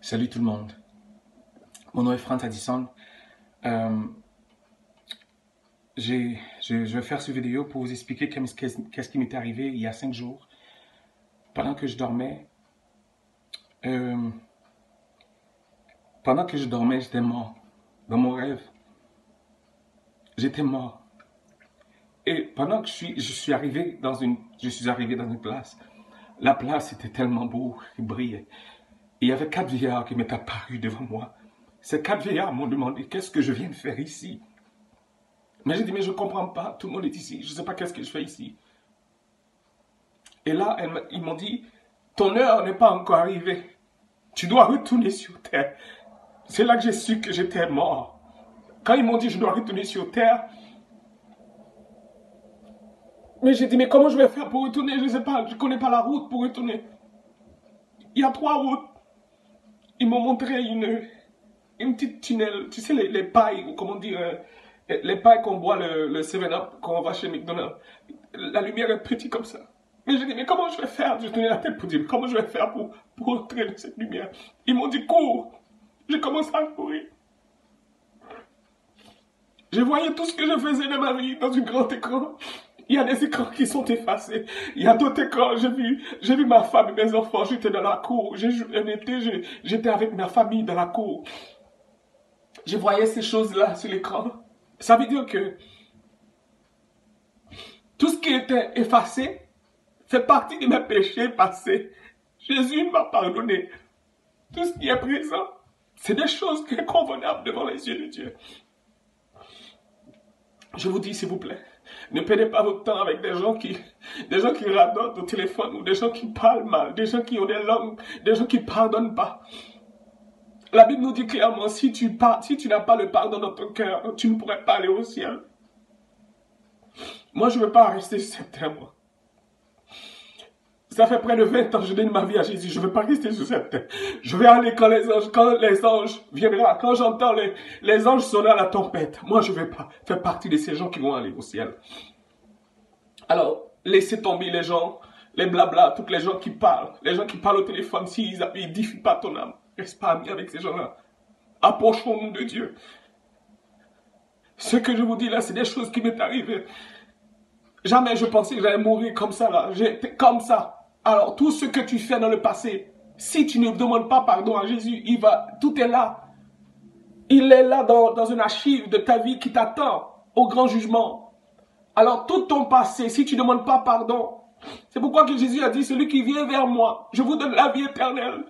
Salut tout le monde. Mon nom est Franz Addison. Euh, je vais faire cette vidéo pour vous expliquer qu'est-ce qui m'est arrivé il y a 5 jours. Pendant que je dormais, euh, j'étais mort. Dans mon rêve, j'étais mort. Et pendant que je suis arrivé dans une place. La place était tellement beau, il brillait. Et il y avait 4 vieillards qui m'étaient apparus devant moi. Ces 4 vieillards m'ont demandé qu'est-ce que je viens de faire ici. Mais j'ai dit, mais je ne comprends pas, tout le monde est ici, je ne sais pas qu'est-ce que je fais ici. Et là, ils m'ont dit, ton heure n'est pas encore arrivée, tu dois retourner sur terre. C'est là que j'ai su que j'étais mort. Quand ils m'ont dit, je dois retourner sur terre, mais j'ai dit, mais comment je vais faire pour retourner? Je ne sais pas, je ne connais pas la route pour retourner. Il y a 3 routes. Ils m'ont montré une petite tunnel, tu sais, les pailles, ou comment dire, les pailles qu'on boit le 7-Up quand on va chez McDonald's. La lumière est petite comme ça. Mais j'ai dit, mais comment je vais faire? Je tenais la tête pour dire, comment je vais faire pour entrer dans cette lumière? Ils m'ont dit, cours. J'ai commencé à courir. Je voyais tout ce que je faisais de ma vie dans un grand écran. Il y a des écrans qui sont effacés. Il y a d'autres écrans. J'ai vu ma femme et mes enfants. J'étais dans la cour. J'étais avec ma famille dans la cour. Je voyais ces choses-là sur l'écran. Ça veut dire que tout ce qui était effacé fait partie de mes péchés passés. Jésus m'a pardonné. Tout ce qui est présent, c'est des choses qui sont convenables devant les yeux de Dieu. Je vous dis, s'il vous plaît, ne perdez pas votre temps avec des gens qui radotent au téléphone, ou des gens qui parlent mal, des gens qui ont des langues, des gens qui ne pardonnent pas. La Bible nous dit clairement, si tu n'as pas le pardon dans ton cœur, tu ne pourrais pas aller au ciel. Moi, je ne veux pas rester sur cette terre, moi. Ça fait près de 20 ans que je donne ma vie à Jésus. Je ne veux pas rester sur cette terre. Je vais aller quand les anges viendront, quand j'entends les anges sonner à la tempête. Moi, je ne vais pas faire partie de ces gens qui vont aller au ciel. Alors, laissez tomber les gens, les blabla, toutes les gens qui parlent au téléphone, s'ils n'édifient pas ton âme. Reste pas ami avec ces gens-là. Approchons-nous de Dieu. Ce que je vous dis là, c'est des choses qui m'est arrivées. Jamais je pensais que j'allais mourir comme ça là. J'étais comme ça. Alors, tout ce que tu fais dans le passé, si tu ne demandes pas pardon à Jésus, tout est là. Il est là dans une archive de ta vie qui t'attend au grand jugement. Alors, tout ton passé, si tu ne demandes pas pardon, c'est pourquoi que Jésus a dit, celui qui vient vers moi, je vous donne la vie éternelle.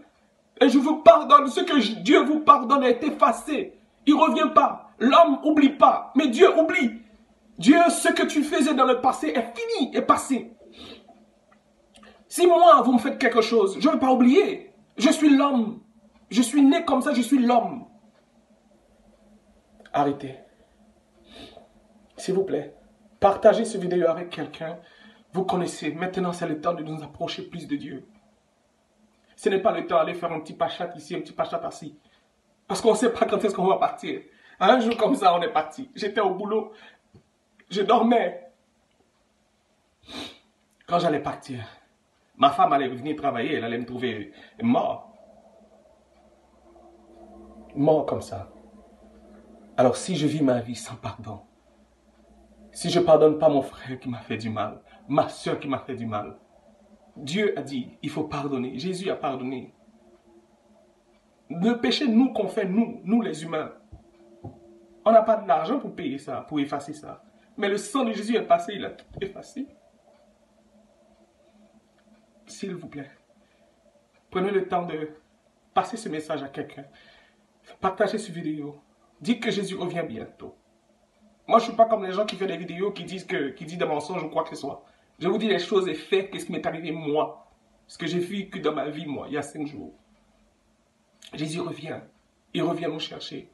Et je vous pardonne. Ce que Dieu vous pardonne est effacé. Il ne revient pas. L'homme n'oublie pas, mais Dieu oublie. Dieu, ce que tu faisais dans le passé est fini, est passé. Si moi, vous me faites quelque chose, je ne vais pas oublier. Je suis l'homme. Je suis né comme ça, je suis l'homme. Arrêtez. S'il vous plaît, partagez cette vidéo avec quelqu'un. Vous connaissez, maintenant c'est le temps de nous approcher plus de Dieu. Ce n'est pas le temps d'aller faire un petit pachat ici, un petit pachat ici. Parce qu'on ne sait pas quand est-ce qu'on va partir. Un jour comme ça, on est parti. J'étais au boulot. Je dormais. Quand j'allais partir, ma femme allait venir travailler, elle allait me trouver mort. Mort comme ça. Alors si je vis ma vie sans pardon, si je ne pardonne pas mon frère qui m'a fait du mal, ma soeur qui m'a fait du mal, Dieu a dit, il faut pardonner. Jésus a pardonné. Le péché, nous, qu'on fait, nous les humains, on n'a pas de l'argent pour payer ça, pour effacer ça. Mais le sang de Jésus est passé, il a tout effacé. S'il vous plaît, prenez le temps de passer ce message à quelqu'un. Partagez cette vidéo. Dites que Jésus revient bientôt. Moi, je ne suis pas comme les gens qui font des vidéos qui disent des mensonges ou quoi que ce soit. Je vous dis les choses et faits, qu'est-ce qui m'est arrivé moi. Ce que j'ai vécu dans ma vie, moi, il y a 5 jours. Jésus revient. Il revient nous chercher.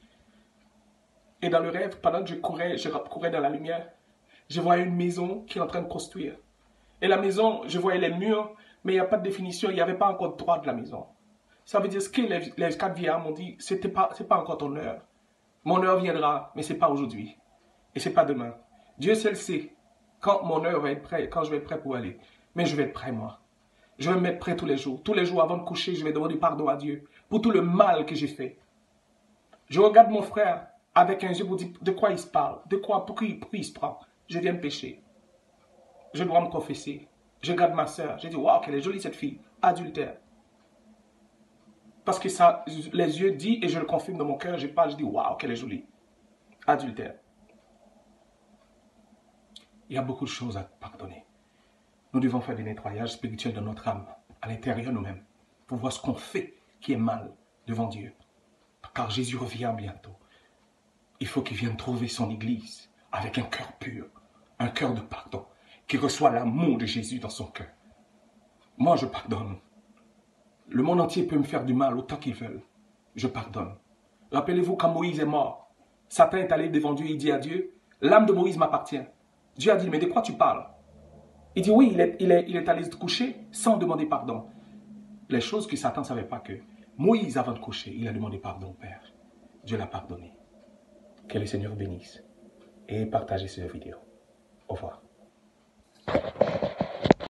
Et dans le rêve, pendant que je courais dans la lumière, je voyais une maison qui est en train de construire. Et la maison, je voyais les murs, mais il n'y a pas de définition, il n'y avait pas encore de droit de la maison. Ça veut dire ce que les 4 vieillards m'ont dit, c'est pas encore ton heure. Mon heure viendra, mais ce n'est pas aujourd'hui. Et ce n'est pas demain. Dieu seul sait quand mon heure va être prêt, quand je vais être prêt pour aller. Mais je vais être prêt, moi. Je vais me mettre prêt tous les jours. Tous les jours avant de coucher, je vais demander pardon à Dieu pour tout le mal que j'ai fait. Je regarde mon frère avec un yeux pour dire de quoi il se parle, pourquoi il se prend. Je viens de pécher. Je dois me confesser. Je regarde ma soeur. Je dis, waouh, qu'elle est jolie cette fille. Adultère. Parce que ça, les yeux disent et je le confirme dans mon cœur. Je parle, je dis, waouh, qu'elle est jolie. Adultère. Il y a beaucoup de choses à pardonner. Nous devons faire des nettoyages spirituels de notre âme, à l'intérieur nous-mêmes, pour voir ce qu'on fait qui est mal devant Dieu. Car Jésus revient bientôt. Il faut qu'il vienne trouver son Église avec un cœur pur, un cœur de pardon, qui reçoit l'amour de Jésus dans son cœur. Moi, je pardonne. Le monde entier peut me faire du mal autant qu'ils veulent. Je pardonne. Rappelez-vous quand Moïse est mort, Satan est allé devant Dieu, il dit à Dieu, l'âme de Moïse m'appartient. Dieu a dit, mais de quoi tu parles? Il dit, oui, il est allé se coucher sans demander pardon. Les choses que Satan ne savait pas que Moïse, avant de coucher, il a demandé pardon au Père. Dieu l'a pardonné. Que le Seigneur bénisse et partagez cette vidéo. Au revoir.